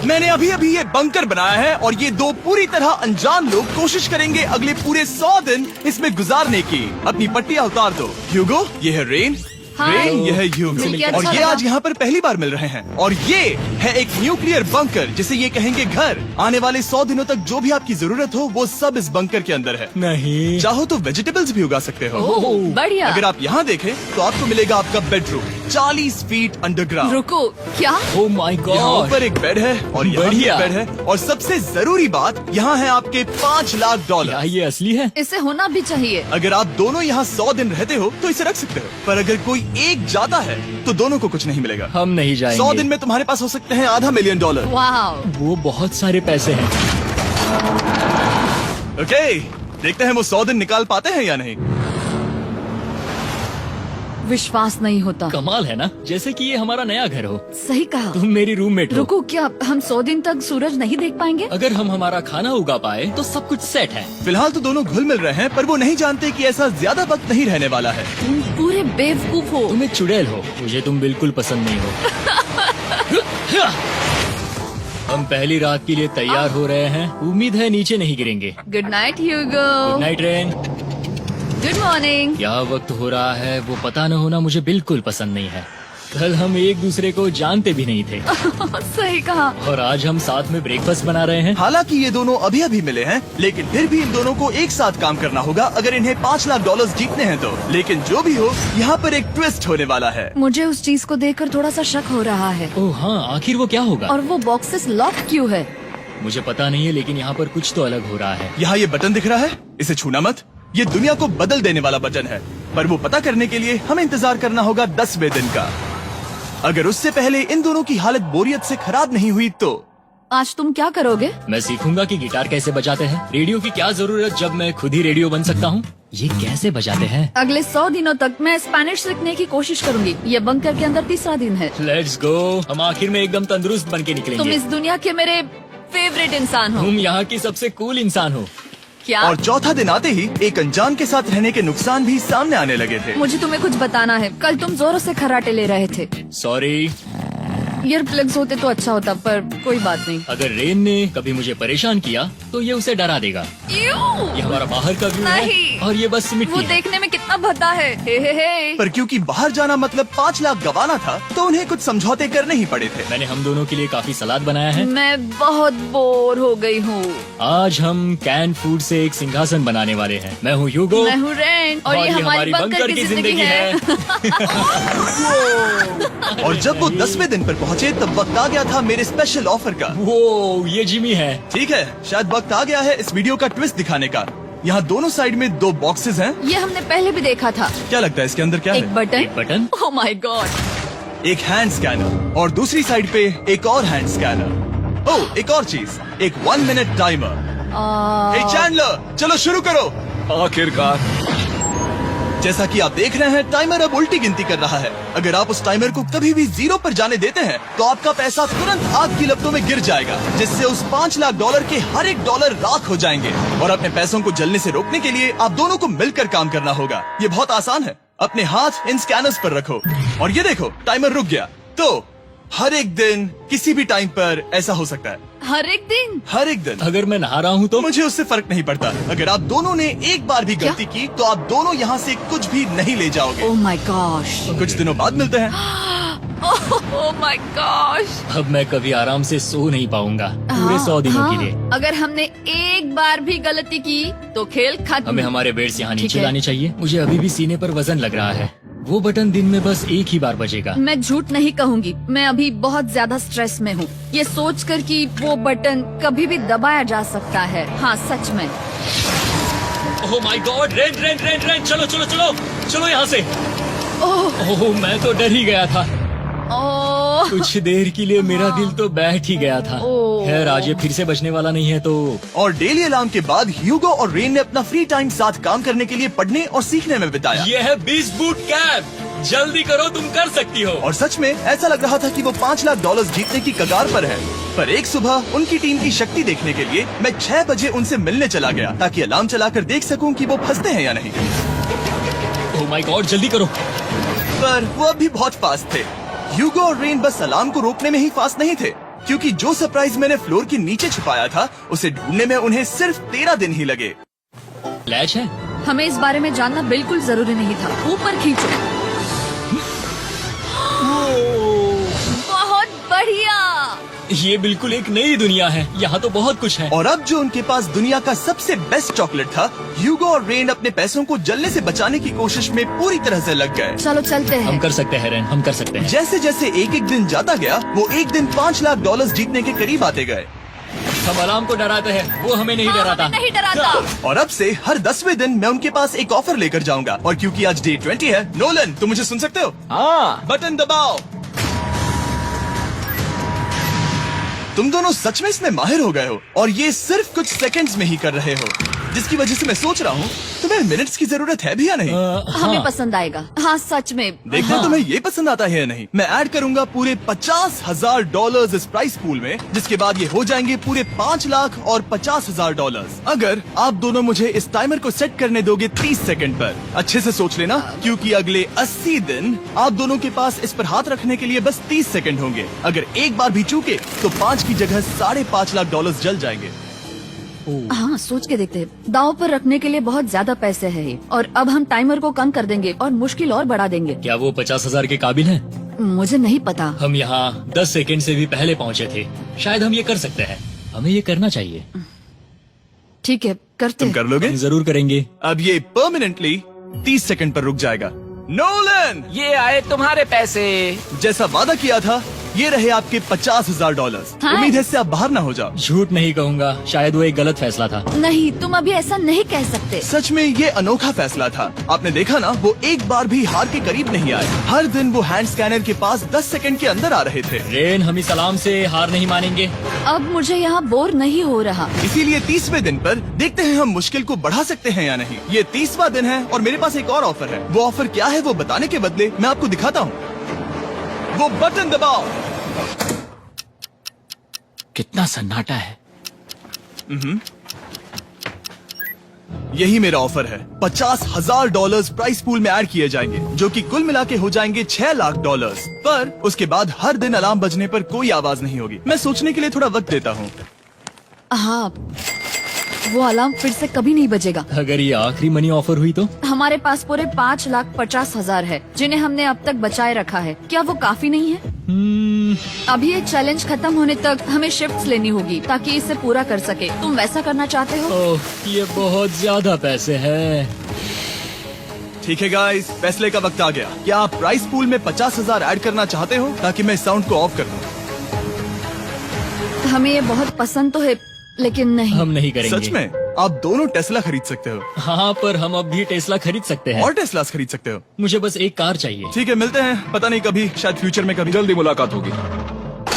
मैंने अभी अभी ये बंकर बनाया है और ये दो पूरी तरह अनजान लोग कोशिश करेंगे अगले पूरे 100 दिन इसमें गुजारने की। अपनी पट्टियाँ उतार दो। ह्यूगो, ये है रेन। रेन, ये है ह्यूगो और ये आज यहाँ पर पहली बार मिल रहे हैं। और ये है एक न्यूक्लियर बंकर जिसे ये कहेंगे घर। आने वाले 100 दिनों तक जो भी आपकी जरूरत हो वो सब इस बंकर के अंदर है। नहीं, चाहो तो वेजिटेबल्स भी उगा सकते हो। बढ़िया। अगर आप यहाँ देखें तो आपको मिलेगा आपका बेडरूम 40 फीट अंडरग्राउंड। रुको, क्या? ओह माय यहाँ गॉड, ऊपर एक बेड है और यहाँ भी बढ़िया। एक बेड है और सबसे जरूरी बात यहाँ है आपके $5 लाख। क्या ये असली है? इसे होना भी चाहिए। अगर आप दोनों यहाँ 100 दिन रहते हो तो इसे रख सकते हो, पर अगर कोई एक जाता है तो दोनों को कुछ नहीं मिलेगा। हम नहीं जाएंगे। 100 दिन में तुम्हारे पास हो सकते हैं $500 मिलियन। वाह, वो बहुत सारे पैसे हैं। ओके, देखते हैं वो 100 दिन निकाल पाते हैं या नहीं। विश्वास नहीं होता। कमाल है ना, जैसे कि ये हमारा नया घर हो। सही कहा। तुम मेरी रूममेट हो। रुको, क्या हम 100 दिन तक सूरज नहीं देख पाएंगे? अगर हम हमारा खाना उगा पाए तो सब कुछ सेट है। फिलहाल तो दोनों घुल मिल रहे हैं, पर वो नहीं जानते कि ऐसा ज्यादा वक्त नहीं रहने वाला है। तुम पूरे बेवकूफ हो। तुम एक चुड़ैल हो, मुझे तुम बिल्कुल पसंद नहीं हो। हम पहली रात के लिए तैयार हो रहे हैं। उम्मीद है नीचे नहीं गिरेंगे। Good night Hugo. Good night Ren. Good morning. क्या वक्त हो रहा है वो पता न होना मुझे बिल्कुल पसंद नहीं है। कल हम एक दूसरे को जानते भी नहीं थे सही कहा। और आज हम साथ में ब्रेकफास्ट बना रहे हैं। हालांकि ये दोनों अभी अभी मिले हैं, लेकिन फिर भी इन दोनों को एक साथ काम करना होगा अगर इन्हें $5 लाख जीतने हैं तो। लेकिन जो भी हो, यहाँ पर एक ट्विस्ट होने वाला है। मुझे उस चीज को देखकर थोड़ा सा शक हो रहा है। ओह हाँ, आखिर वो क्या होगा? और वो बॉक्सेस लॉक क्यों है? मुझे पता नहीं है, लेकिन यहाँ पर कुछ तो अलग हो रहा है। यहाँ ये बटन दिख रहा है, इसे छूना मत। ये दुनिया को बदल देने वाला बटन है, पर वो पता करने के लिए हमें इंतजार करना होगा 10वें दिन का। अगर उससे पहले इन दोनों की हालत बोरियत से खराब नहीं हुई तो आज तुम क्या करोगे? मैं सीखूंगा कि गिटार कैसे बजाते हैं। रेडियो की क्या जरूरत जब मैं खुद ही रेडियो बन सकता हूँ। ये कैसे बजाते हैं? अगले 100 दिनों तक मैं स्पेनिश सीखने की कोशिश करूंगी। ये बंकर के अंदर 3रा दिन है। Let's go. हम आखिर में एकदम तंदुरुस्त बन के तुम निकलेंगे। इस दुनिया के मेरे फेवरेट इंसान हो। तुम यहाँ की सबसे कूल इंसान हो। क्या? और चौथा दिन आते ही एक अनजान के साथ रहने के नुकसान भी सामने आने लगे थे। मुझे तुम्हें कुछ बताना है। कल तुम जोरों से खर्राटे ले रहे थे। सॉरी। ईयर प्लग्स होते तो अच्छा होता, पर कोई बात नहीं। अगर रेन ने कभी मुझे परेशान किया तो ये उसे डरा देगा। ये हमारा बाहर का व्यू है नहीं। और ये बस वो मिट्टी है। देखने में कितना भद्दा है। हे। पर क्योंकि बाहर जाना मतलब $5 लाख गंवाना था, तो उन्हें कुछ समझौते करने ही पड़े थे। मैंने हम दोनों के लिए काफी सलाद बनाया है। मैं बहुत बोर हो गई हूँ। आज हम कैन फूड से एक सिंहासन बनाने वाले हैं। मैं हूँ ह्यूगो मैं हूँ रेन और ये हमारी बंकर की जिंदगी है। और जब वो 10वें दिन पर पहुँचे तब वक्त आ गया था मेरे स्पेशल ऑफर का। वो ये जिमी है। ठीक है, शायद वक्त आ गया है इस वीडियो का ट्विस्ट दिखाने का। यहाँ दोनों साइड में 2 बॉक्सेस हैं। ये हमने पहले भी देखा था। क्या लगता है इसके अंदर क्या एक है? Button. Button. Oh my God. एक हैंड स्कैनर और दूसरी साइड पे एक और हैंड स्कैनर। ओह, एक और चीज, एक 1 मिनट टाइमर। हे चैंडलर, चलो शुरू करो। आखिरकार। जैसा कि आप देख रहे हैं, टाइमर अब उल्टी गिनती कर रहा है। अगर आप उस टाइमर को कभी भी 0 पर जाने देते हैं तो आपका पैसा तुरंत आग की लपटों में गिर जाएगा, जिससे उस $5 लाख के हर एक डॉलर राख हो जाएंगे। और अपने पैसों को जलने से रोकने के लिए आप दोनों को मिलकर काम करना होगा। ये बहुत आसान है। अपने हाथ इन स्कैनर्स पर रखो और ये देखो, टाइमर रुक गया। तो हर एक दिन किसी भी टाइम पर ऐसा हो सकता है। हर एक दिन? हर एक दिन। अगर मैं नहा रहा हूँ तो मुझे उससे फर्क नहीं पड़ता। अगर आप दोनों ने एक बार भी गलती की तो आप दोनों यहाँ से कुछ भी नहीं ले जाओगे। Oh my gosh. कुछ दिनों बाद मिलते हैं। Oh my gosh. अब मैं कभी आराम से सो नहीं पाऊंगा पूरे 100 दिनों के लिए। अगर हमने एक बार भी गलती की तो खेल खत्म। हमें हमारे बेड से यहाँ ठीक नीचे है। लाने चाहिए। मुझे अभी भी सीने पर वजन लग रहा है। वो बटन दिन में बस एक ही बार बजेगा। मैं झूठ नहीं कहूँगी, मैं अभी बहुत ज्यादा स्ट्रेस में हूँ, ये सोचकर कि वो बटन कभी भी दबाया जा सकता है। हाँ सच में। ओह my God, rain rain rain rain, चलो चलो चलो चलो यहाँ से। ओह मैं तो डर ही गया था। ओह कुछ देर के लिए मेरा दिल तो बैठ ही गया था। ओह। खैर आज ये फिर से बचने वाला नहीं है तो। और डेली अलार्म के बाद ह्यूगो और रेन ने अपना फ्री टाइम साथ काम करने के लिए पढ़ने और सीखने में बिताया। ये है 20 बूट कैंप। जल्दी करो, तुम कर सकती हो। और सच में ऐसा लग रहा था कि वो $5 लाख जीतने की कगार पर है। पर एक सुबह उनकी टीम की शक्ति देखने के लिए मैं 6 बजे उनसे मिलने चला गया, ताकि अलार्म चलाकर देख सकूं कि वो फंसते हैं या नहीं। ओह माय गॉड, जल्दी करो। पर वो अभी बहुत फास्ट थे। ह्यूगो और रेन बस अलार्म को रोकने में ही फास्ट नहीं थे, क्योंकि जो सरप्राइज मैंने फ्लोर के नीचे छुपाया था उसे ढूंढने में उन्हें सिर्फ 13 दिन ही लगे। लैच है। हमें इस बारे में जानना बिल्कुल जरूरी नहीं था। ऊपर खींचो। बहुत बढ़िया। ये बिल्कुल एक नई दुनिया है, यहाँ तो बहुत कुछ है। और अब जो उनके पास दुनिया का सबसे बेस्ट चॉकलेट था, ह्यूगो और रेन अपने पैसों को जलने से बचाने की कोशिश में पूरी तरह से लग गए। चलो चलते हम हैं। कर सकते हैं रेन, हम कर सकते हैं। जैसे जैसे एक एक दिन जाता गया वो एक दिन $5 लाख जीतने के करीब आते गए। हम अलार्म को डराते हैं, वो हमें नहीं डराता। नहीं डराता। और अब से हर 10वें दिन मैं उनके पास एक ऑफर लेकर जाऊंगा। और क्योंकि आज डे 20 है, नोलन तुम मुझे सुन सकते हो? हाँ। बटन दबाओ। तुम दोनों सच में इसमें माहिर हो गए हो और ये सिर्फ कुछ सेकंड्स में ही कर रहे हो, जिसकी वजह से मैं सोच रहा हूँ तुम्हें मिनट्स की जरूरत है भी या नहीं। हमें पसंद आएगा। हाँ सच में। देखना तुम्हें ये पसंद आता है या नहीं। मैं ऐड करूंगा पूरे $50,000 इस प्राइस पूल में, जिसके बाद ये हो जाएंगे पूरे $5,50,000। अगर आप दोनों मुझे इस टाइमर को सेट करने दोगे 30 सेकंड पर। अच्छे से सोच लेना, क्योंकि अगले 80 दिन आप दोनों के पास इस पर हाथ रखने के लिए बस 30 सेकंड होंगे। अगर एक बार भी चूके तो 5 की जगह $5.5 लाख जल जाएंगे। हाँ सोच के देखते हैं। दांव पर रखने के लिए बहुत ज्यादा पैसे है ये। और अब हम टाइमर को कम कर देंगे और मुश्किल और बढ़ा देंगे। क्या वो 50,000 के काबिल हैं? मुझे नहीं पता। हम यहाँ 10 सेकंड से भी पहले पहुँचे थे। शायद हम ये कर सकते हैं। हमें ये करना चाहिए। ठीक है करते तुम हैं। कर लोगे? हम जरूर करेंगे। अब ये परमानेंटली 30 सेकंड पर रुक जाएगा। नोलन, ये आए तुम्हारे पैसे। जैसा वादा किया था, ये रहे आपके $50,000। हाँ। उम्मीद है इससे आप बाहर ना हो जाओ। झूठ नहीं कहूँगा, शायद वो एक गलत फैसला था। नहीं तुम अभी ऐसा नहीं कह सकते। सच में ये अनोखा फैसला था। आपने देखा ना, वो एक बार भी हार के करीब नहीं आए। हर दिन वो हैंड स्कैनर के पास 10 सेकंड के अंदर आ रहे थे। रेन, हम इस अलार्म से हार नहीं मानेंगे। अब मुझे यहाँ बोर नहीं हो रहा। इसीलिए 30वें दिन पर देखते हैं हम मुश्किल को बढ़ा सकते हैं या नहीं। ये 30वां दिन है और मेरे पास एक और ऑफर है। वो ऑफर क्या है वो बताने के बदले मैं आपको दिखाता हूँ। वो बटन दबाओ। कितना सन्नाटा है। यही मेरा ऑफर है। $50,000 प्राइस पूल में ऐड किए जाएंगे, जो कि कुल मिला के हो जाएंगे $6 लाख। पर उसके बाद हर दिन अलार्म बजने पर कोई आवाज नहीं होगी। मैं सोचने के लिए थोड़ा वक्त देता हूँ। हाँ वो अलार्म फिर से कभी नहीं बजेगा। अगर ये आखिरी मनी ऑफर हुई तो? हमारे पास पूरे $5,50,000 है, जिन्हें हमने अब तक बचाए रखा है। क्या वो काफी नहीं है? अभी ये चैलेंज खत्म होने तक हमें शिफ्ट्स लेनी होगी ताकि इसे पूरा कर सके। तुम वैसा करना चाहते हो? ओह, ये बहुत ज्यादा पैसे हैं। ठीक है गाइस, फैसले का वक्त आ गया। क्या आप प्राइस पूल में 50,000 ऐड करना चाहते हो ताकि मैं साउंड को ऑफ कर दूं? हमें ये बहुत पसंद तो है, लेकिन नहीं। हम नहीं करेंगे। सच में? आप दोनों टेस्ला खरीद सकते हो हाँ, पर हम अब भी टेस्ला खरीद सकते हैं। और टेस्लास खरीद सकते हो। मुझे बस एक कार चाहिए। ठीक है, मिलते हैं। पता नहीं कभी, शायद फ्यूचर में कभी। जल्दी मुलाकात होगी।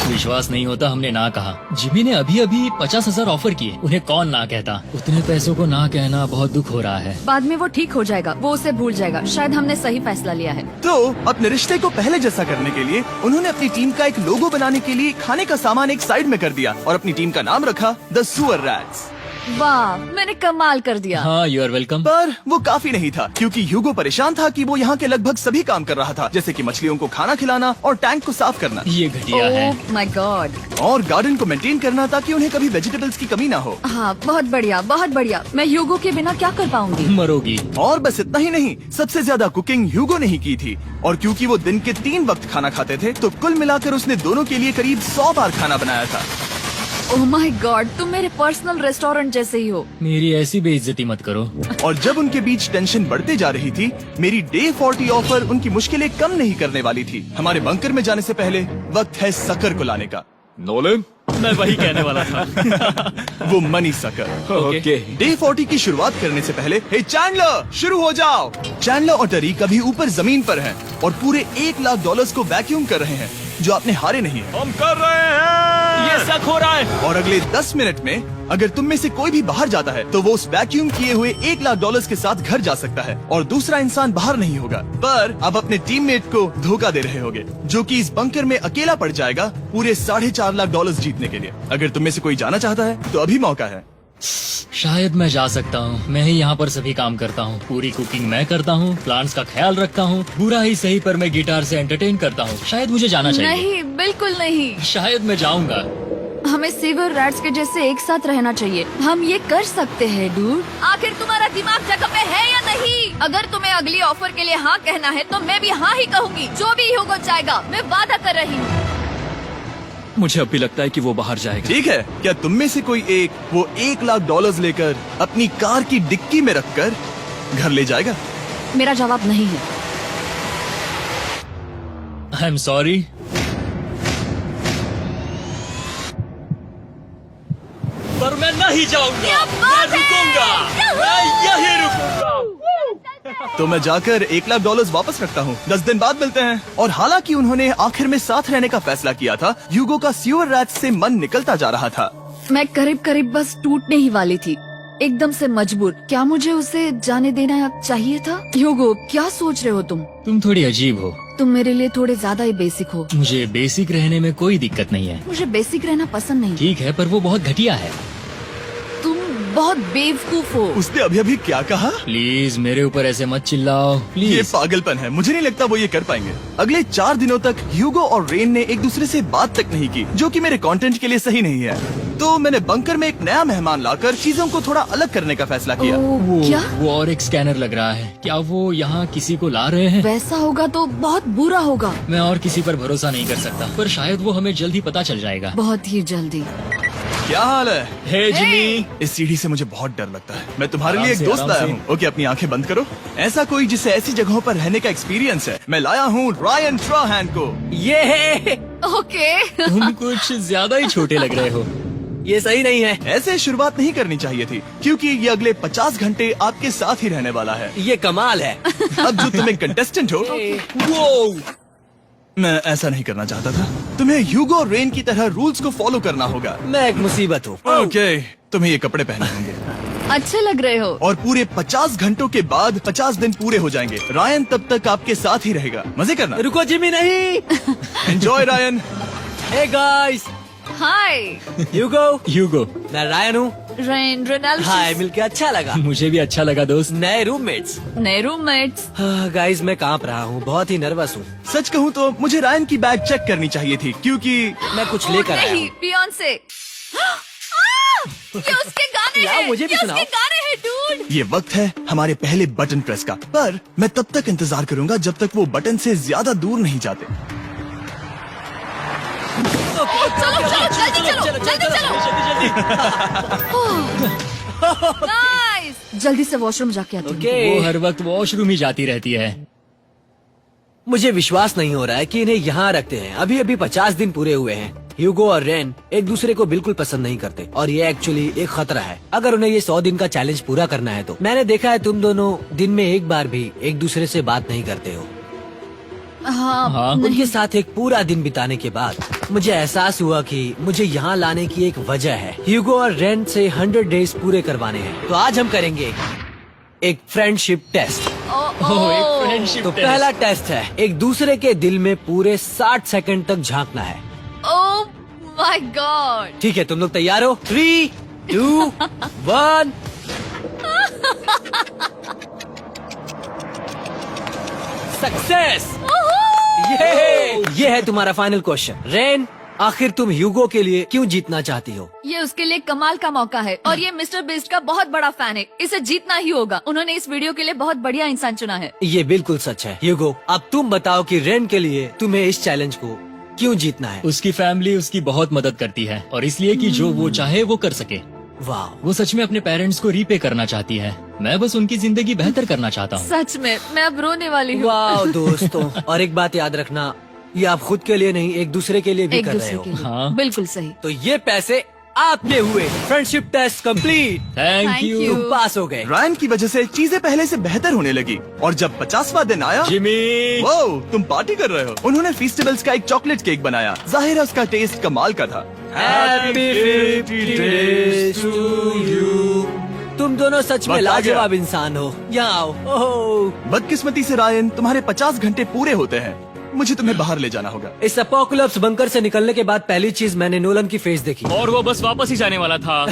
विश्वास नहीं होता हमने ना कहा। जिमी ने अभी अभी 50,000 ऑफर किए। उन्हें कौन ना कहता। उतने पैसों को ना कहना बहुत दुख हो रहा है। बाद में वो ठीक हो जाएगा, वो उसे भूल जाएगा। शायद हमने सही फैसला लिया है। तो अपने रिश्ते को पहले जैसा करने के लिए उन्होंने अपनी टीम का एक लोगो बनाने के लिए खाने का सामान एक साइड में कर दिया और अपनी टीम का नाम रखा द सुअर रैट्स। वाह, मैंने कमाल कर दिया। हाँ, यू आर वेलकम। पर वो काफी नहीं था, क्योंकि ह्यूगो परेशान था कि वो यहाँ के लगभग सभी काम कर रहा था, जैसे कि मछलियों को खाना खिलाना और टैंक को साफ करना ये घटिया है। ओह माय गॉड। और गार्डन को मेंटेन करना ताकि उन्हें कभी वेजिटेबल्स की कमी ना हो। हाँ बहुत बढ़िया, बहुत बढ़िया। मैं ह्यूगो के बिना क्या कर पाऊंगी? मरोगी। और बस इतना ही नहीं, सबसे ज्यादा कुकिंग ह्यूगो ने ही की थी। और क्योंकि वो दिन के 3 वक्त खाना खाते थे, तो कुल मिलाकर उसने दोनों के लिए करीब 100 बार खाना बनाया था। ओह माय गॉड, तुम मेरे पर्सनल रेस्टोरेंट जैसे ही हो। मेरी ऐसी बेइज्जती मत करो। और जब उनके बीच टेंशन बढ़ते जा रही थी, मेरी डे 40 ऑफर उनकी मुश्किलें कम नहीं करने वाली थी। हमारे बंकर में जाने से पहले वक्त है सकर को लाने का। नोलन, मैं वही कहने वाला था। वो मनी सकर। ओके। डे 40 की शुरुआत करने से पहले, हे चैंडलर, शुरू हो जाओ। चैंडलर और टरी कभी ऊपर जमीन पर हैं और पूरे $1 लाख को वैक्यूम कर रहे हैं, जो आपने हारे नहीं है। हम कर रहे हैं। ये शक हो रहा है। और अगले 10 मिनट में अगर तुम में से कोई भी बाहर जाता है, तो वो उस वैक्यूम किए हुए $1 लाख के साथ घर जा सकता है और दूसरा इंसान बाहर नहीं होगा। पर अब अपने टीममेट को धोखा दे रहे होगे, जो कि इस बंकर में अकेला पड़ जाएगा पूरे $4.5 लाख जीतने के लिए। अगर तुम में से कोई जाना चाहता है तो अभी मौका है। शायद मैं जा सकता हूँ। मैं ही यहाँ पर सभी काम करता हूँ। पूरी कुकिंग मैं करता हूँ, प्लांट्स का ख्याल रखता हूँ। बुरा ही सही पर मैं गिटार से एंटरटेन करता हूँ। शायद मुझे जाना चाहिए। नहीं, बिल्कुल नहीं। शायद मैं जाऊँगा। हमें सीवर रैट्स के जैसे एक साथ रहना चाहिए। हम ये कर सकते हैं डूड। आखिर तुम्हारा दिमाग जगह पे है या नहीं? अगर तुम्हें अगली ऑफर के लिए हाँ कहना है तो मैं भी हाँ ही कहूँगी। जो भी होगा जाएगा, मैं वादा कर रही हूँ। मुझे अब भी लगता है कि वो बाहर जाएगा। ठीक है, क्या तुम में से कोई एक वो $1,00,000 लेकर अपनी कार की डिक्की में रखकर घर ले जाएगा? मेरा जवाब नहीं है। I am sorry. पर मैं नहीं जाऊंगा। क्या मैं बात है? रुकूंगा। मैं यही रुकूंगा। तो मैं जाकर $1,00,000 वापस रखता हूँ। 10 दिन बाद मिलते हैं। और हालांकि उन्होंने आखिर में साथ रहने का फैसला किया था, ह्यूगो का सीवर रैट से मन निकलता जा रहा था। मैं करीब करीब बस टूटने ही वाली थी, एकदम से मजबूर। क्या मुझे उसे जाने देना चाहिए था? ह्यूगो, क्या सोच रहे हो तुम? तुम थोड़ी अजीब हो। तुम मेरे लिए थोड़े ज्यादा ही बेसिक हो। मुझे बेसिक रहने में कोई दिक्कत नहीं है। मुझे बेसिक रहना पसंद नहीं। ठीक है, पर वो बहुत घटिया है। तुम बहुत बेवकूफ हो। उसने अभी अभी क्या कहा? प्लीज मेरे ऊपर ऐसे मत चिल्लाओ ये प्लीज। पागलपन है। मुझे नहीं लगता वो ये कर पाएंगे। अगले 4 दिनों तक ह्यूगो और रेन ने एक दूसरे से बात तक नहीं की, जो कि मेरे कंटेंट के लिए सही नहीं है। तो मैंने बंकर में एक नया मेहमान लाकर चीजों को थोड़ा अलग करने का फैसला किया। ओ, क्या? वो और एक स्कैनर लग रहा है। क्या वो यहाँ किसी को ला रहे हैं? वैसा होगा तो बहुत बुरा होगा। मैं और किसी पर भरोसा नहीं कर सकता, पर शायद वो हमें जल्द ही पता चल जाएगा। बहुत ही जल्दी। क्या हाल है? हे जिमी। इस सीढ़ी से मुझे बहुत डर लगता है। मैं तुम्हारे आराम लिए एक से, दोस्त आराम लाया से। हूँ। ओके, अपनी आंखें बंद करो। ऐसा कोई जिसे ऐसी जगहों पर रहने का एक्सपीरियंस है। मैं लाया हूँ रायन ट्राहैन को। ये ओके। तुम कुछ ज्यादा ही छोटे लग रहे हो। ये सही नहीं है। ऐसे शुरुआत नहीं करनी चाहिए थी, क्योंकि ये अगले 50 घंटे आपके साथ ही रहने वाला है। ये कमाल है। अब जो तुम एक कंटेस्टेंट हो, वो मैं ऐसा नहीं करना चाहता था। तुम्हें ह्यूगो और रेन की तरह रूल्स को फॉलो करना होगा। मैं एक मुसीबत हूँ। ओके, तुम्हें ये कपड़े पहने होंगे। अच्छे लग रहे हो। और पूरे 50 घंटों के बाद 50 दिन पूरे हो जाएंगे। रायन तब तक आपके साथ ही रहेगा। मजे करना। रुको जिमी, नहीं। Enjoy Ryan. हे गाइस, हाय ह्यूगो। ह्यूगो। मैं रायन हूँ। Rain Reynold. हाय, मिलके अच्छा लगा। मुझे भी अच्छा लगा दोस्त। नए रूममेट्स। नए रूममेट्स। गाइस, मैं कांप रहा हूँ, बहुत ही नर्वस हूँ। सच कहूँ तो मुझे रायन की बैग चेक करनी चाहिए थी, क्योंकि मैं कुछ लेकर आया नहीं, हूँ। बियॉन्से। ये उसके गाने यार, हैं। मुझे भी ये सुनाओ। उसके गाने हैं डूड। ये वक्त है हमारे पहले बटन प्रेस का। पर मैं तब तक इंतजार करूंगा जब तक वो बटन से ज्यादा दूर नहीं जाते। चलो चलो जल्दी चलो नाइस। जल्दी से वॉशरूम जाके आती हूँ। ओके। वो हर वक्त वॉशरूम ही जाती रहती है। मुझे विश्वास नहीं हो रहा है कि इन्हें यहाँ रखते हैं। अभी अभी 50 दिन पूरे हुए हैं। ह्यूगो और रेन एक दूसरे को बिल्कुल पसंद नहीं करते और ये एक्चुअली एक खतरा है। अगर उन्हें ये 100 दिन का चैलेंज पूरा करना है तो। मैंने देखा है तुम दोनों दिन में एक बार भी एक दूसरे से बात नहीं करते हो। हाँ, उनके साथ एक पूरा दिन बिताने के बाद मुझे एहसास हुआ कि मुझे यहाँ लाने की एक वजह है। ह्यूगो और रेन से 100 डेज पूरे करवाने हैं। तो आज हम करेंगे एक फ्रेंडशिप टेस्ट। एक फ्रेंडशिप तो पहला टेस्ट है, एक दूसरे के दिल में पूरे 60 सेकंड तक झांकना है। ओह माय गॉड। ठीक है, तुम लोग तैयार हो? 3, 2, 1। सक्सेस। ये है तुम्हारा फाइनल क्वेश्चन। रेन, आखिर तुम ह्यूगो के लिए क्यों जीतना चाहती हो? ये उसके लिए कमाल का मौका है और ये मिस्टर बीस्ट का बहुत बड़ा फैन है। इसे जीतना ही होगा। उन्होंने इस वीडियो के लिए बहुत बढ़िया इंसान चुना है। ये बिल्कुल सच है। ह्यूगो, अब तुम बताओ कि रेन के लिए तुम्हें इस चैलेंज को क्यों जीतना है? उसकी फैमिली उसकी बहुत मदद करती है और इसलिए कि जो वो चाहे वो कर सके। वाह, वो सच में अपने पेरेंट्स को रीपे करना चाहती है। मैं बस उनकी जिंदगी बेहतर करना चाहता हूँ। सच में मैं अब रोने वाली हूँ। वाह दोस्तों, और एक बात याद रखना, ये आप खुद के लिए नहीं, एक दूसरे के लिए भी एक कर रहे दूसरे हो। के लिए। हाँ। बिल्कुल सही। तो ये पैसे आपके हुए। Friendship test complete. Thank Thank you you। तुम पास हो गए। रायन की वजह से चीजें पहले से बेहतर होने लगी। और जब 50वां दिन आया, जिमी। वो तुम पार्टी कर रहे हो। उन्होंने फेस्टिवल्स का एक चॉकलेट केक बनाया। जाहिर है उसका टेस्ट कमाल का था। Happy 50 days to you। तुम दोनों सच में वक्त आ गया। लाजवाब इंसान हो। यहाँ आओ। ओह, बदकिस्मती से रायन, तुम्हारे 50 घंटे पूरे होते हैं। मुझे तुम्हें बाहर ले जाना होगा। इस अपोकलिप्स बंकर से निकलने के बाद पहली चीज मैंने नोलन की फेस देखी। और वो बस वापस ही जाने वाला था।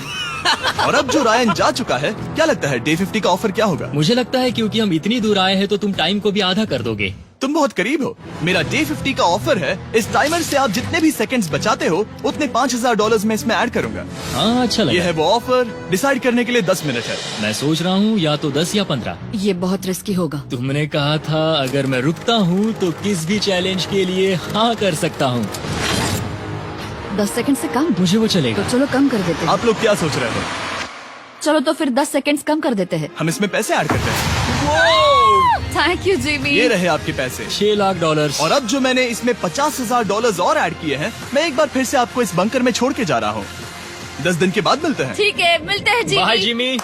और अब जो रायन जा चुका है, क्या लगता है डे 50 का ऑफर क्या होगा? मुझे लगता है क्योंकि हम इतनी दूर आए हैं तो तुम टाइम को भी आधा कर दोगे। तुम बहुत करीब हो। मेरा डे 50 का ऑफर है, इस टाइमर से आप जितने भी सेकंड्स बचाते हो उतने $5000 में इसमें ऐड करूंगा। हाँ अच्छा ये लगा। है वो ऑफर, डिसाइड करने के लिए 10 मिनट है। मैं सोच रहा हूँ या तो 10 या 15। ये बहुत रिस्की होगा। तुमने कहा था अगर मैं रुकता हूँ तो किस भी चैलेंज के लिए हाँ कर सकता हूँ। 10 सेकंड से कम? मुझे वो चलेगा। तो चलो कम कर देते हैं। आप लोग क्या सोच रहे हो? चलो तो फिर 10 सेकंड्स कम कर देते हैं। हम इसमें पैसे ऐड करते हैं। Thank you Jimmy. ये रहे आपके पैसे। $6 लाख। और अब जो मैंने इसमें $50,000 और ऐड किए हैं, मैं एक बार फिर से आपको इस बंकर में छोड़ के जा रहा हूँ। 10 दिन के बाद मिलते हैं। ठीक है, मिलते हैं बाय जिमी। जिमी।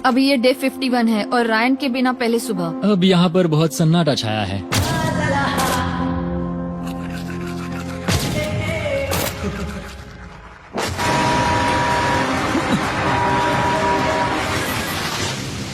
अभी ये डे 51 है और रायन के बिना पहले सुबह। अब यहाँ पर बहुत सन्नाटा छाया है।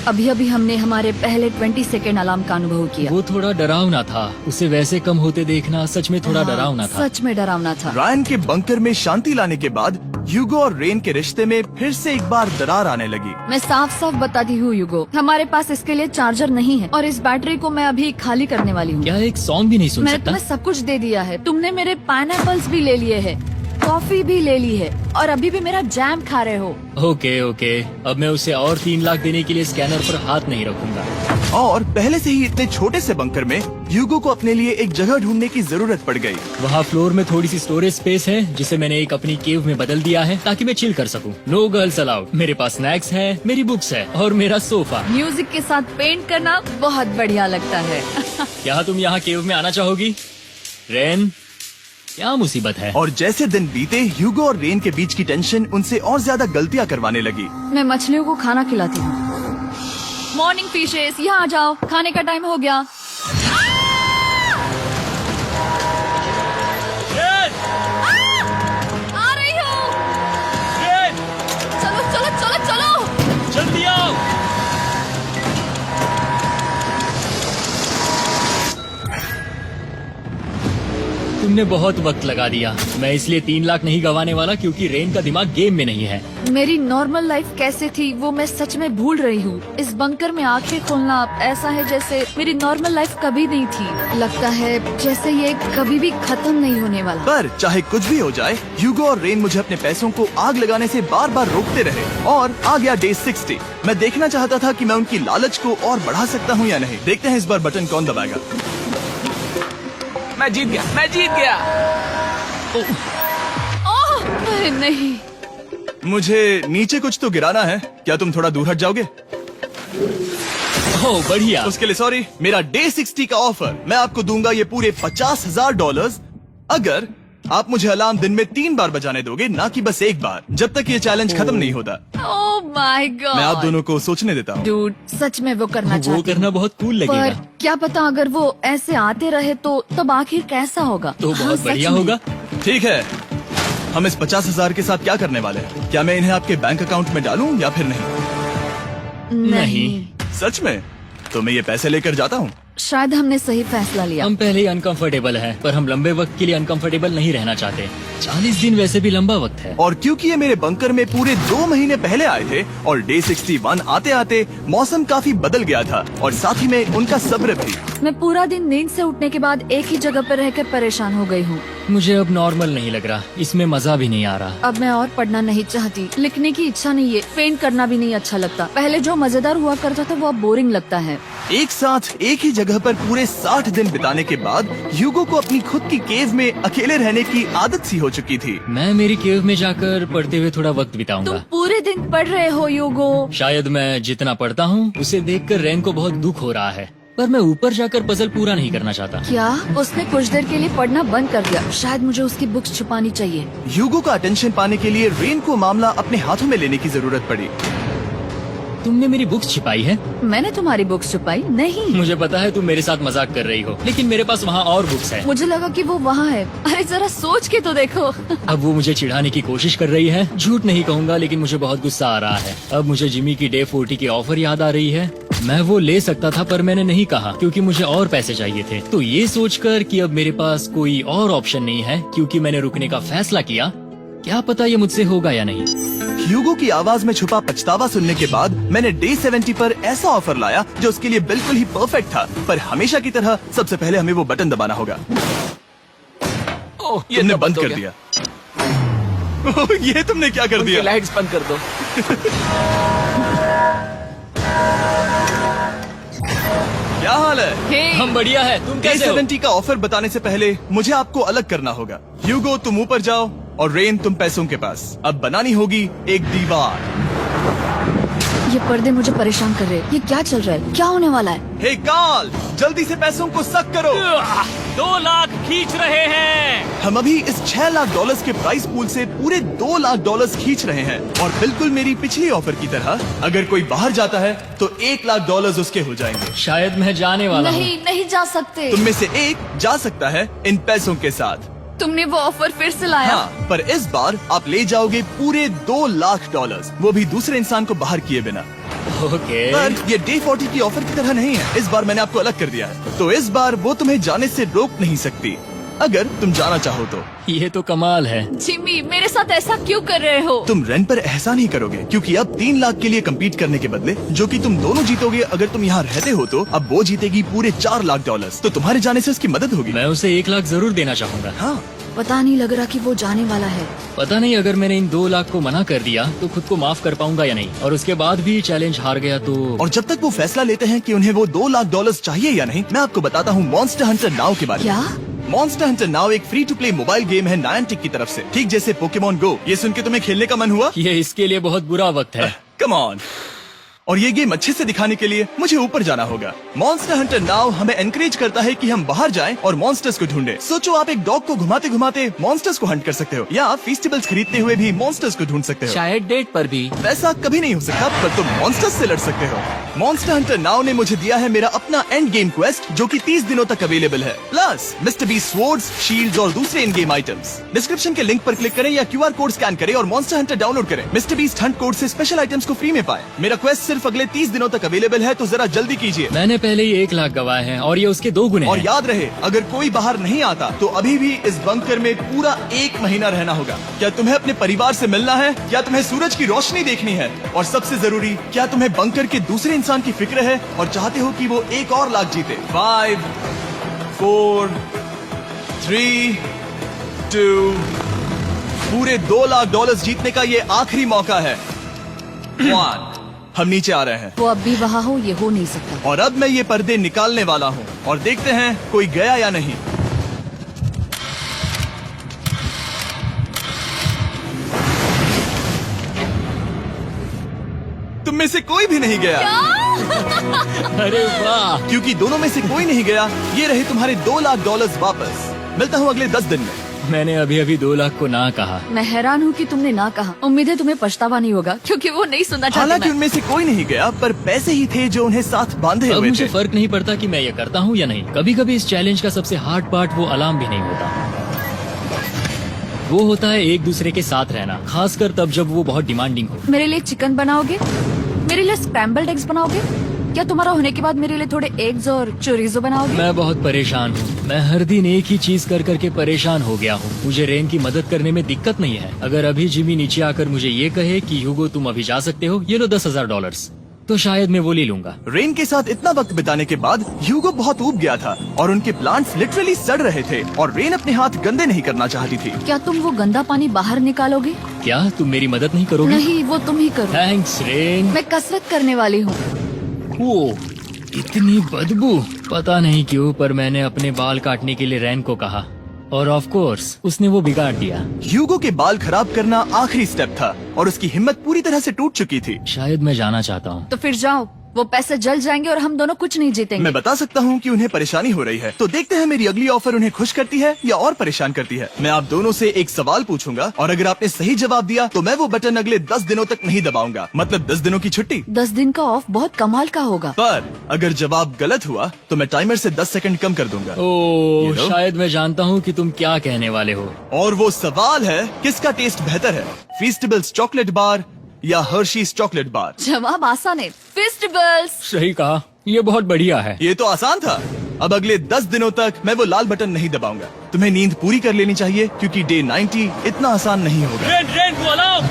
अभी अभी हमने हमारे पहले 20 सेकेंड अलार्म का अनुभव किया। वो थोड़ा डरावना था। उसे वैसे कम होते देखना सच में थोड़ा डरावना था। सच में डरावना था। रायन के बंकर में शांति लाने के बाद ह्यूगो और रेन के रिश्ते में फिर से एक बार दरार आने लगी। मैं साफ साफ बताती हूँ ह्यूगो, हमारे पास इसके लिए चार्जर नहीं है और इस बैटरी को मैं अभी खाली करने वाली हूँ। क्या एक सॉन्ग भी नहीं सुन मैंने सकता? तुम्हें सब कुछ दे दिया है। तुमने मेरे पाइनएप्पल्स भी ले लिए है, कॉफी भी ले ली है और अभी भी मेरा जैम खा रहे हो। ओके ओके, अब मैं उसे और 3 लाख देने के लिए स्कैनर पर हाथ नहीं रखूंगा। और पहले से ही इतने छोटे से बंकर में ह्यूगो को अपने लिए एक जगह ढूंढने की जरूरत पड़ गई। वहाँ फ्लोर में थोड़ी सी स्टोरेज स्पेस है जिसे मैंने एक अपनी केव में बदल दिया है ताकि मैं चिल कर सकूं। No girls allowed. मेरे पास स्नैक्स है, मेरी बुक्स है और मेरा सोफा। म्यूजिक के साथ पेंट करना बहुत बढ़िया लगता है। क्या तुम यहाँ केव में आना चाहोगी? रेन, क्या मुसीबत है? और जैसे दिन बीते, ह्यूगो और रेन के बीच की टेंशन उनसे और ज्यादा गलतियाँ करवाने लगी। मैं मछलियों को खाना खिलाती हूँ। मॉर्निंग फिशेस, यहाँ आ जाओ, खाने का टाइम हो गया। आ रही हूँ। चलो चलो चलो चलो। जल्दी आओ। तुमने बहुत वक्त लगा दिया। मैं इसलिए 3 लाख नहीं गंवाने वाला क्योंकि रेन का दिमाग गेम में नहीं है। मेरी नॉर्मल लाइफ कैसे थी वो मैं सच में भूल रही हूँ। इस बंकर में आंखें खोलना ऐसा है जैसे मेरी नॉर्मल लाइफ कभी नहीं थी। लगता है जैसे ये कभी भी खत्म नहीं होने वाला। पर चाहे कुछ भी हो जाए, ह्यूगो और रेन मुझे अपने पैसों को आग लगाने से बार बार रोकते रहे। और आ गया डे 60। मैं देखना चाहता था कि मैं उनकी लालच को और बढ़ा सकता हूँ या नहीं। देखते हैं इस बार बटन कौन दबाएगा। मैं जीत गया, मैं जीत गया। ओह अरे नहीं। मुझे नीचे कुछ तो गिराना है। क्या तुम थोड़ा दूर हट जाओगे? ओह बढ़िया। उसके लिए सॉरी। मेरा डे 60 का ऑफर, मैं आपको दूंगा ये पूरे $50,000 अगर आप मुझे अलार्म दिन में 3 बार बजाने दोगे, ना कि बस 1 बार, जब तक ये चैलेंज खत्म नहीं होता। ओह माय गॉड। मैं आप दोनों को सोचने देता हूँ। डूड, सच में वो करना वो चाहती करना हूँ। बहुत कूल पर लगेगा। क्या पता अगर वो ऐसे आते रहे तो तब आखिर कैसा होगा? तो हाँ, बहुत सच बढ़िया में। होगा। ठीक है, हम इस 50,000 के साथ क्या करने वाले हैं? क्या मैं इन्हें आपके बैंक अकाउंट में डालूं या फिर नहीं? नहीं। सच में? तो मैं ये पैसे लेकर जाता हूँ। शायद हमने सही फैसला लिया। हम पहले ही अनकंफर्टेबल हैं, पर हम लंबे वक्त के लिए अनकंफर्टेबल नहीं रहना चाहते। 40 दिन वैसे भी लंबा वक्त है। और क्योंकि ये मेरे बंकर में पूरे 2 महीने पहले आए थे और डे 61 आते आते मौसम काफी बदल गया था और साथ ही में उनका सब्र भी। मैं पूरा दिन नींद से उठने के बाद एक ही जगह पर रहकर परेशान हो गई हूँ। मुझे अब नॉर्मल नहीं लग रहा, इसमें मजा भी नहीं आ रहा। अब मैं और पढ़ना नहीं चाहती, लिखने की इच्छा नहीं है, पेंट करना भी नहीं अच्छा लगता। पहले जो मजेदार हुआ करता था वो अब बोरिंग लगता है। एक साथ एक ही जगह पर पूरे 60 दिन बिताने के बाद ह्यूगो को अपनी खुद की केव में अकेले रहने की आदत सी हो चुकी थी। मैं मेरी केव में जाकर पढ़ते हुए थोड़ा वक्त तुम बिताऊंगा। पूरे दिन पढ़ रहे हो ह्यूगो। शायद मैं जितना पढ़ता हूँ उसे देखकर रेन को बहुत दुख हो रहा है, पर मैं ऊपर जाकर पजल पूरा नहीं करना चाहता। क्या उसने कुछ देर के लिए पढ़ना बंद कर दिया? शायद मुझे उसकी बुक्स छुपानी चाहिए। ह्यूगो का अटेंशन पाने के लिए रेन को मामला अपने हाथों में लेने की जरूरत पड़ी। तुमने मेरी बुक्स छिपाई है? मैंने तुम्हारी बुक्स छुपाई नहीं। मुझे पता है तुम मेरे साथ मजाक कर रही हो, लेकिन मेरे पास वहाँ और बुक्स है। मुझे लगा कि वो वहाँ है। अरे जरा सोच के तो देखो। अब वो मुझे चिढ़ाने की कोशिश कर रही है। झूठ नहीं कहूँगा, लेकिन मुझे बहुत गुस्सा आ रहा है। अब मुझे जिमी की डे 40 की ऑफर याद आ रही है। मैं वो ले सकता था पर मैंने नहीं कहा क्योंकि मुझे और पैसे चाहिए थे। तो ये सोचकर कि अब मेरे पास कोई और ऑप्शन नहीं है क्योंकि मैंने रुकने का फैसला किया, क्या पता ये मुझसे होगा या नहीं। ह्यूगो की आवाज में छुपा पछतावा सुनने के बाद मैंने डे 70 पर ऐसा ऑफर लाया जो उसके लिए बिल्कुल ही परफेक्ट था। पर हमेशा की तरह सबसे पहले हमें वो बटन दबाना होगा। ओह, ये तुमने तो बंद हो कर गया। दिया। ओह, ये तुमने क्या कर उनकी दिया? लाइट्स बंद कर दो। क्या हाल है? हे, हम बढ़िया है, तुम डे कैसे हो? 70 का ऑफर बताने से पहले मुझे आपको अलग करना होगा। ह्यूगो तुम ऊपर जाओ और रेन तुम पैसों के पास। अब बनानी होगी एक दीवार। ये पर्दे मुझे परेशान कर रहे हैं। ये क्या चल रहा है? क्या होने वाला है? हे काल, जल्दी से पैसों को सक करो। 2 लाख खींच रहे हैं। हम अभी इस $6 लाख के प्राइस पूल से पूरे $2 लाख खींच रहे हैं और बिल्कुल मेरी पिछली ऑफर की तरह अगर कोई बाहर जाता है तो $1 लाख उसके हो जाएंगे। शायद मैं जाने वाला हूँ। नहीं जा सकते। तुम में से एक जा सकता है इन पैसों के साथ। तुमने वो ऑफर फिर से लाया। हाँ, पर इस बार आप ले जाओगे पूरे $2 लाख, वो भी दूसरे इंसान को बाहर किए बिना। ओके। पर ये डे 40 की ऑफर की तरह नहीं है। इस बार मैंने आपको अलग कर दिया है, तो इस बार वो तुम्हें जाने से रोक नहीं सकती अगर तुम जाना चाहो तो। ये तो कमाल है। जिमी, मेरे साथ ऐसा क्यों कर रहे हो? तुम रेंट पर एहसान ही करोगे क्योंकि अब 3 लाख के लिए कम्पीट करने के बदले जो कि तुम दोनों जीतोगे अगर तुम यहाँ रहते हो तो अब वो जीतेगी पूरे $4 लाख। तो तुम्हारे जाने से उसकी मदद होगी। मैं उसे 1 लाख जरूर देना चाहूंगा। हाँ, पता नहीं लग रहा कि वो जाने वाला है। पता नहीं अगर मैंने इन 2 लाख को मना कर दिया तो खुद को माफ कर पाऊंगा या नहीं, और उसके बाद भी चैलेंज हार गया तो। और जब तक वो फैसला लेते हैं कि उन्हें वो $2 लाख चाहिए या नहीं, मैं आपको बताता हूँ मॉन्स्टर हंटर नाउ के बारे में। क्या? मॉन्स्टर हंटर नाउ एक free to play mobile game है नायंटिक की तरफ से, ठीक जैसे पोकेमॉन गो। ये सुन के तुम्हें खेलने का मन हुआ? ये इसके लिए बहुत बुरा वक्त है। Come on. और ये गेम अच्छे से दिखाने के लिए मुझे ऊपर जाना होगा। मॉन्स्टर हंटर नाउ हमें एनकरेज करता है कि हम बाहर जाएं और मॉन्स्टर्स को ढूंढें। सोचो आप एक डॉग को घुमाते घुमाते मॉन्स्टर्स को हंट कर सकते हो या फेस्टिवल्स खरीदते हुए भी मॉन्स्टर्स को ढूंढ सकते हो। शायद डेट पर भी। वैसा कभी नहीं हो सकता, पर तुम मॉन्स्टर्स से लड़ सकते हो। मॉन्स्टर हंटर नाउ ने मुझे दिया है मेरा अपना एंड गेम क्वेस्ट जो कि 30 दिनों तक अवेलेबल है, plus mister beast swords, shields और दूसरे इन गेम आइटम्स। डिस्क्रिप्शन के लिंक पर क्लिक करें या QR कोड स्कैन करें और मॉन्स्टर हंटर डाउनलोड करें। मिस्टर बीस्ट हंट कोड से स्पेशल आइटम्स को फ्री में पाएं। मेरा क्वेस्ट सिर्फ अगले 30 दिनों तक अवेलेबल है, तो जरा जल्दी कीजिए। मैंने पहले ही 1 लाख गवाए हैं और ये उसके 2 गुने और हैं। याद रहे, अगर कोई बाहर नहीं आता तो अभी भी इस बंकर में पूरा 1 महीना रहना होगा। क्या तुम्हें अपने परिवार से मिलना है? क्या तुम्हें सूरज की रोशनी देखनी है? और सबसे जरूरी, क्या तुम्हें बंकर के दूसरे इंसान की फिक्र है और चाहते हो कि वो 1 और लाख जीते? 5, 4, 3, 2, पूरे $2 लाख जीतने का ये आखिरी मौका है। 1, हम नीचे आ रहे हैं वो अब भी वहाँ हो, ये हो नहीं सकता। और अब मैं ये पर्दे निकालने वाला हूँ और देखते हैं कोई गया या नहीं। तुम में से कोई भी नहीं गया। अरे वाह। क्योंकि दोनों में से कोई नहीं गया, ये रहे तुम्हारे $2 लाख वापस। मिलता हूँ अगले 10 दिन में। मैंने अभी अभी 2 लाख को ना कहा। मैं हैरान हूँ कि तुमने ना कहा। उम्मीद है तुम्हें पछतावा नहीं होगा क्योंकि वो नहीं सुनना हालांकि चाहता। उनमें से कोई नहीं गया, पर पैसे ही थे जो उन्हें साथ बांधे अब हुए मुझे थे। फर्क नहीं पड़ता कि मैं ये करता हूँ या नहीं। कभी कभी इस चैलेंज का सबसे हार्ड पार्ट वो अलार्म भी नहीं होता, वो होता है एक दूसरे के साथ रहना, खासकर तब जब वो बहुत डिमांडिंग हो। मेरे लिए चिकन बनाओगे? मेरे लिए स्क्रैम्बल्ड एग्स बनाओगे? क्या तुम्हारा होने के बाद मेरे लिए थोड़े एग्स और चोरिजो बनाओगे? मैं बहुत परेशान हूँ। मैं हर दिन एक ही चीज कर करके परेशान हो गया हूँ। मुझे रेन की मदद करने में दिक्कत नहीं है। अगर अभी जिमी नीचे आकर मुझे ये कहे कि ह्यूगो तुम अभी जा सकते हो, ये लो $10,000, तो शायद मैं वो ले लूंगा। रेन के साथ इतना वक्त बिताने के बाद ह्यूगो बहुत ऊब गया था और उनके प्लांट्स लिटरली सड़ रहे थे और रेन अपने हाथ गंदे नहीं करना चाहती थी। क्या तुम वो गंदा पानी बाहर निकालोगे? क्या तुम मेरी मदद नहीं करोगे? नहीं, वो तुम ही करो। Thanks rain. मैं कसरत करने वाली हूँ। ओ, इतनी बदबू। पता नहीं क्यों, पर मैंने अपने बाल काटने के लिए रैन को कहा और ऑफ कोर्स उसने वो बिगाड़ दिया। ह्यूगो के बाल खराब करना आखिरी स्टेप था और उसकी हिम्मत पूरी तरह से टूट चुकी थी। शायद मैं जाना चाहता हूँ। तो फिर जाओ, वो पैसे जल जाएंगे और हम दोनों कुछ नहीं जीतेंगे। मैं बता सकता हूँ कि उन्हें परेशानी हो रही है, तो देखते हैं मेरी अगली ऑफर उन्हें खुश करती है या और परेशान करती है। मैं आप दोनों से एक सवाल पूछूंगा और अगर आपने सही जवाब दिया तो मैं वो बटन अगले 10 दिनों तक नहीं दबाऊंगा, मतलब 10 दिनों की छुट्टी। 10 दिन का ऑफ बहुत कमाल का होगा। पर अगर जवाब गलत हुआ तो मैं टाइमर से 10 सेकंड कम कर दूंगा। ओ, You know? शायद मैं जानता हूँ कि तुम क्या कहने वाले हो। और वो सवाल है, किसका टेस्ट बेहतर है, फेस्टिवल्स चॉकलेट बार या हर्शीज चॉकलेट बार? जवाब आसान है, फेस्टिवल्स। सही कहा, ये बहुत बढ़िया है। ये तो आसान था। अब अगले 10 दिनों तक मैं वो लाल बटन नहीं दबाऊंगा। तुम्हें नींद पूरी कर लेनी चाहिए क्योंकि डे 90 इतना आसान नहीं होगा। रेन को अलार्म।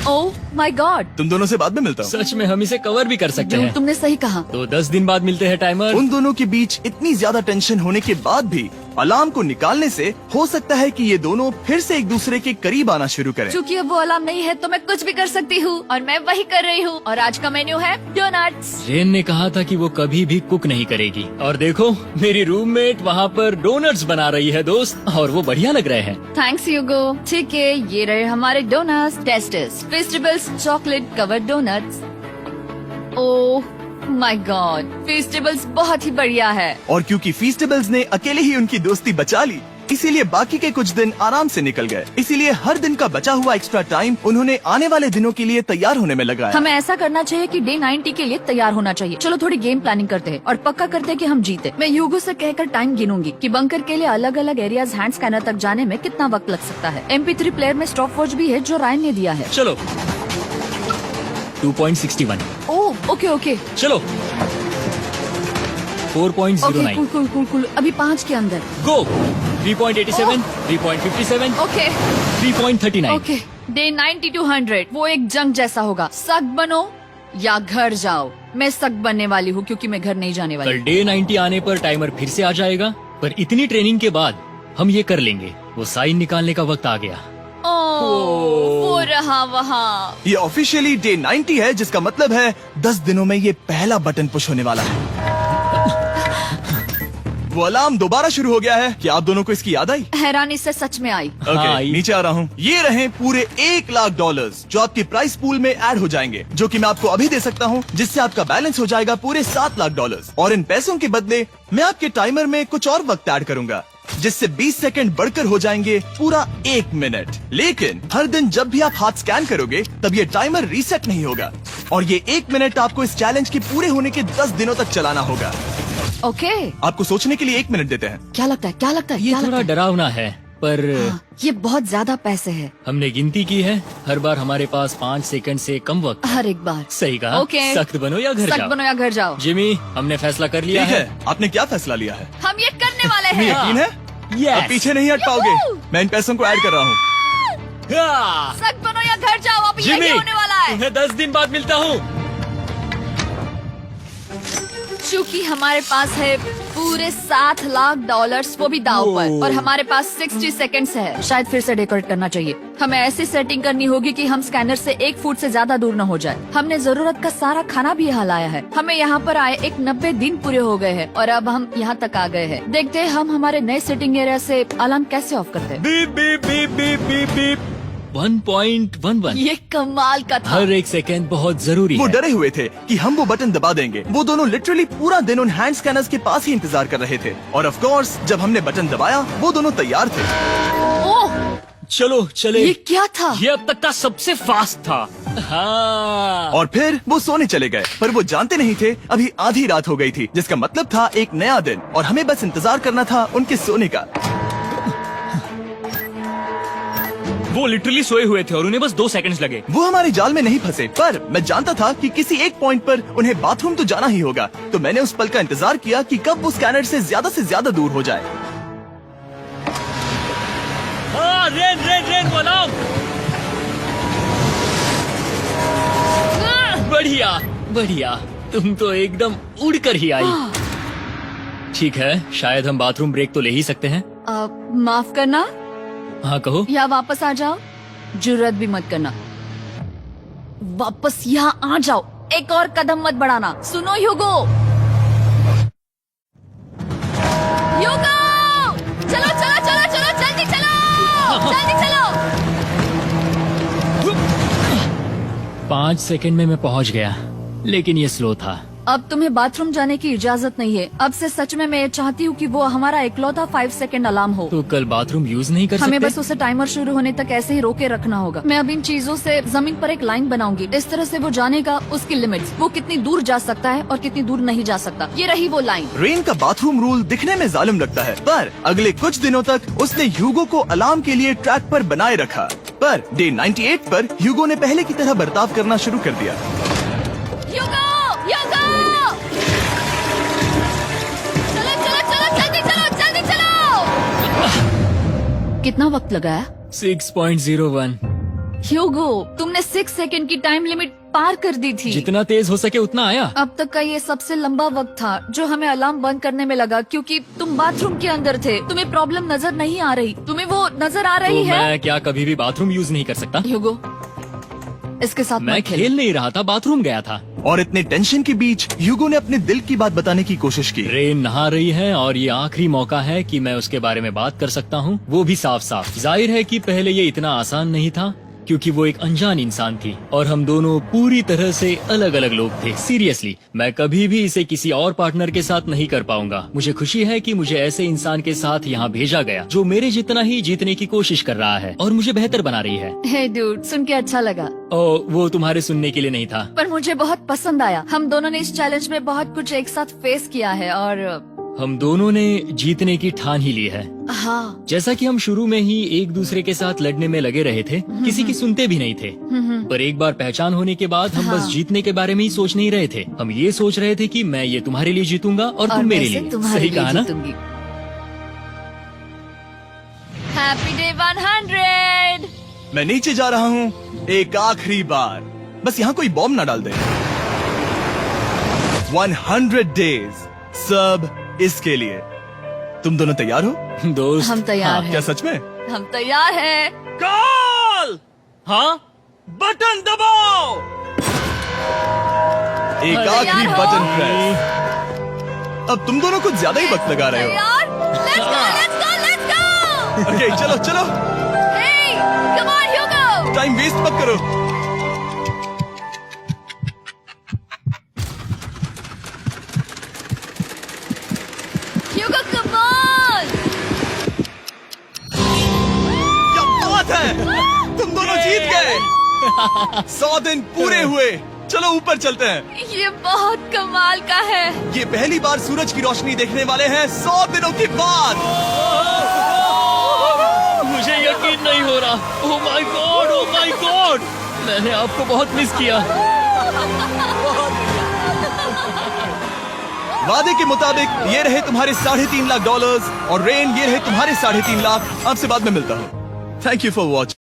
ओह माय गॉड, तुम दोनों से बाद में मिलता हूँ। सच में हम इसे कवर भी कर सकते हैं। तुमने सही कहा। तो 10 दिन बाद मिलते हैं टाइमर। उन दोनों के बीच इतनी ज्यादा टेंशन होने के बाद भी अलार्म को निकालने से हो सकता है कि ये दोनों फिर से एक दूसरे के करीब आना शुरू करें। क्योंकि अब वो अलार्म नहीं है तो मैं कुछ भी कर सकती हूँ और मैं वही कर रही हूँ। और आज का मेन्यू है डोनट्स। रेन ने कहा था कि वो कभी भी कुक नहीं करेगी और देखो मेरी रूममेट वहाँ पर डोनट्स बना रही है दोस्त, और वो बढ़िया लग रहे हैं। Thanks Hugo. ठीक है, ये रहे हमारे donuts. Testers festivals chocolate covered donuts. Oh my God, festivals बहुत ही बढ़िया है। और क्योंकि फीस्टेबल्स ने अकेले ही उनकी दोस्ती बचा ली, इसीलिए बाकी के कुछ दिन आराम से निकल गए। इसीलिए हर दिन का बचा हुआ एक्स्ट्रा टाइम उन्होंने आने वाले दिनों के लिए तैयार होने में लगाया। हमें ऐसा करना चाहिए कि डे 90 के लिए तैयार होना चाहिए। चलो थोड़ी गेम प्लानिंग करते हैं और पक्का करते हैं कि हम जीते। मैं ह्यूगो से कहकर टाइम गिनूंगी कि बंकर के लिए अलग अलग एरियाज हैंड स्कैनर तक जाने में कितना वक्त लग सकता है। MP3 प्लेयर में स्टॉप वॉच भी है जो रायन ने दिया है। चलो 2.61। ओह ओके ओके चलो 4.09। Okay cool cool cool cool. अभी 5 के अंदर। गो 3.87, 3.57, ओके 3.39। ओके। डे 90 to 100 वो एक जंग जैसा होगा। सख्त बनो या घर जाओ। मैं सख्त बनने वाली हूँ क्योंकि मैं घर नहीं जाने वाली। कल डे 90 आने पर टाइमर फिर से आ जाएगा, पर इतनी ट्रेनिंग के बाद हम ये कर लेंगे। वो साइन निकालने का वक्त आ गया। वो रहा वहाँ। ये ऑफिशियली डे 90 है, जिसका मतलब है 10 दिनों में ये पहला बटन पुश होने वाला है। वो अलार्म दोबारा शुरू हो गया है। क्या आप दोनों को इसकी याद आई? हैरानी से सच में आई। ओके, हाँ, नीचे आ रहा हूँ। ये रहे पूरे $1,00,000 जो आपके प्राइस पूल में ऐड हो जाएंगे, जो कि मैं आपको अभी दे सकता हूँ, जिससे आपका बैलेंस हो जाएगा पूरे $7,00,000। और इन पैसों के बदले मैं आपके टाइमर में कुछ और वक्त ऐड करूंगा, जिससे 20 सेकंड बढ़कर हो जाएंगे पूरा 1 मिनट। लेकिन हर दिन जब भी आप हाथ स्कैन करोगे तब ये टाइमर रीसेट नहीं होगा, और ये 1 मिनट आपको इस चैलेंज के पूरे होने के 10 दिनों तक चलाना होगा। ओके। आपको सोचने के लिए 1 मिनट देते हैं। क्या लगता है, क्या लगता है? ये क्या थोड़ा लगता है? डरावना है, पर ये बहुत ज्यादा पैसे है हमने गिनती की है। हर बार हमारे पास 5 सेकंड से कम वक्त। हर एक बार। सही कहा। ओके। सख्त बनो या घर सख्त जाओ। बनो या घर जाओ। जिमी, हमने फैसला कर लिया ठीक है। है, आपने क्या फैसला लिया है? हम ये करने वाले तुम्हें हैं। यकीन है? Yes. अब पीछे नहीं हट पाओगे। Yahoo! मैं इन पैसों को ऐड कर रहा हूँ। हाँ। सख्त बनो या घर जाओ। अब जिमी, यही होने वाला है। तुम्हें 10 दिन बाद मिलता हूँ। चूँकि हमारे पास है पूरे $7,00,000 वो भी दाव पर, और हमारे पास 60 सेकंड्स है। शायद फिर से डेकोरेट करना चाहिए। हमें ऐसी सेटिंग करनी होगी कि हम स्कैनर से 1 फुट से ज्यादा दूर न हो जाए। हमने जरूरत का सारा खाना भी यहाँ लाया है। हमें यहाँ पर आए 90 दिन पूरे हो गए हैं और अब हम यहाँ तक आ गए हैं। देखते हैं हम हमारे नए सेटिंग एरिया से अलार्म कैसे ऑफ करते हैं। Beep beep beep beep beep beep. 1.11। ये कमाल का था। हर एक सेकंड बहुत जरूरी वो है। डरे हुए थे कि हम वो बटन दबा देंगे। वो दोनों लिटरली पूरा दिन उन हैंड स्कैनर्स के पास ही इंतजार कर रहे थे। और ऑफ कोर्स जब हमने बटन दबाया वो दोनों तैयार थे। ओह, चलो चले। ये क्या था? ये अब तक का सबसे फास्ट था। हाँ। और फिर वो सोने चले गए, पर वो जानते नहीं थे अभी आधी रात हो गई थी, जिसका मतलब था एक नया दिन, और हमें बस इंतजार करना था उनके सोने का। वो लिटरली सोए हुए थे और उन्हें बस 2 सेकंड्स लगे। वो हमारे जाल में नहीं फंसे, पर मैं जानता था कि किसी एक पॉइंट पर उन्हें बाथरूम तो जाना ही होगा। तो मैंने उस पल का इंतजार किया कि कब वो स्कैनर से ज्यादा दूर हो जाए। हाँ, रेन रेन रेन वो अलार्म। बढ़िया बढ़िया, तुम तो एकदम उड़कर ही आई। ठीक है, शायद हम बाथरूम ब्रेक तो ले ही सकते हैं। माफ करना हाँ कहो। या वापस आ जाओ। जुर्रत भी मत करना। वापस यहाँ आ जाओ। एक और कदम मत बढ़ाना। सुनो ह्यूगो। ह्यूगो, चलो चलो चलो चलो, जल्दी चलो जल्दी चलो। 5 सेकंड में मैं पहुंच गया, लेकिन ये स्लो था। अब तुम्हें बाथरूम जाने की इजाजत नहीं है। अब से सच में मैं चाहती हूँ कि वो हमारा इकलौता 5 सेकंड अलार्म हो। तो कल बाथरूम यूज नहीं कर हमें सकते? बस उसे टाइमर शुरू होने तक ऐसे ही रोके रखना होगा। मैं अब इन चीजों से जमीन पर एक लाइन बनाऊंगी। इस तरह से वो जानेगा उसकी लिमिट्स, वो कितनी दूर जा सकता है और कितनी दूर नहीं जा सकता। ये रही वो लाइन। रेन का बाथरूम रूल दिखने में जालिम लगता है, पर अगले कुछ दिनों तक उसने ह्यूगो को अलार्म के लिए ट्रैक पर बनाए रखा। पर डे 98 पर ह्यूगो ने पहले की तरह बर्ताव करना शुरू कर दिया। ह्यूगो, ह्यूगो! चलो चलो चलो, जल्दी चलो जल्दी चलो। कितना वक्त लगाया? 6.01। ह्यूगो, तुमने 6 सेकंड की टाइम लिमिट पार कर दी थी। जितना तेज हो सके उतना आया। अब तक का ये सबसे लंबा वक्त था जो हमें अलार्म बंद करने में लगा, क्योंकि तुम बाथरूम के अंदर थे। तुम्हें प्रॉब्लम नजर नहीं आ रही, तुम्हें वो नजर आ रही तो है? मैं क्या कभी भी बाथरूम यूज नहीं कर सकता? ह्यूगो, इसके साथ मैं मत खेल। खेल नहीं रहा था, बाथरूम गया था। और इतने टेंशन के बीच ह्यूगो ने अपने दिल की बात बताने की कोशिश की। रेन नहा रही है और ये आखिरी मौका है कि मैं उसके बारे में बात कर सकता हूँ, वो भी साफ साफ। जाहिर है कि पहले ये इतना आसान नहीं था, क्योंकि वो एक अनजान इंसान थी और हम दोनों पूरी तरह से अलग अलग लोग थे। सीरियसली, मैं कभी भी इसे किसी और पार्टनर के साथ नहीं कर पाऊंगा। मुझे खुशी है कि मुझे ऐसे इंसान के साथ यहाँ भेजा गया जो मेरे जितना ही जीतने की कोशिश कर रहा है और मुझे बेहतर बना रही है। हे डूड, सुन के अच्छा लगा, वो तुम्हारे सुनने के लिए नहीं था। पर मुझे बहुत पसंद आया। हम दोनों ने इस चैलेंज में बहुत कुछ एक साथ फेस किया है और हम दोनों ने जीतने की ठान ही ली है। हाँ, जैसा कि हम शुरू में ही एक दूसरे के साथ लड़ने में लगे रहे थे, किसी की सुनते भी नहीं थे। पर एक बार पहचान होने के बाद हम बस जीतने के बारे में ही सोच नहीं रहे थे। हम ये सोच रहे थे कि मैं ये तुम्हारे लिए जीतूंगा और तुम मेरे लिए। सही कहा ना? Happy day 100। मैं नीचे जा रहा हूँ एक आखिरी बार, बस यहाँ कोई बॉम्ब ना डाल दे। 100 डेज, सब इसके लिए। तुम दोनों तैयार हो? दोस्त, हम तैयार हाँ, हैं। क्या सच में? हम तैयार हैं। कॉल। हाँ, बटन दबाओ। एक आखिरी तैयार हो? Button press. अब तुम दोनों कुछ ज्यादा ही वक्त लगा रहे हो। तैयार? Let's go, let's go, let's go! Okay, चलो चलो, Hey, come on, Hugo! Time waste मत करो। Hugo, come on! क्या बात है, तुम दोनों जीत गए। 100 दिन पूरे हुए। चलो ऊपर चलते हैं। ये बहुत कमाल का है। ये पहली बार सूरज की रोशनी देखने वाले हैं 100 दिनों के बाद। मुझे यकीन नहीं हो रहा। ओह my God, oh my God, मैंने आपको बहुत मिस किया। वादे के मुताबिक ये रहे तुम्हारे $3.5 लाख और रेन ये रहे तुम्हारे 3.5 लाख। आपसे बाद में मिलता हूँ। Thank you for watching.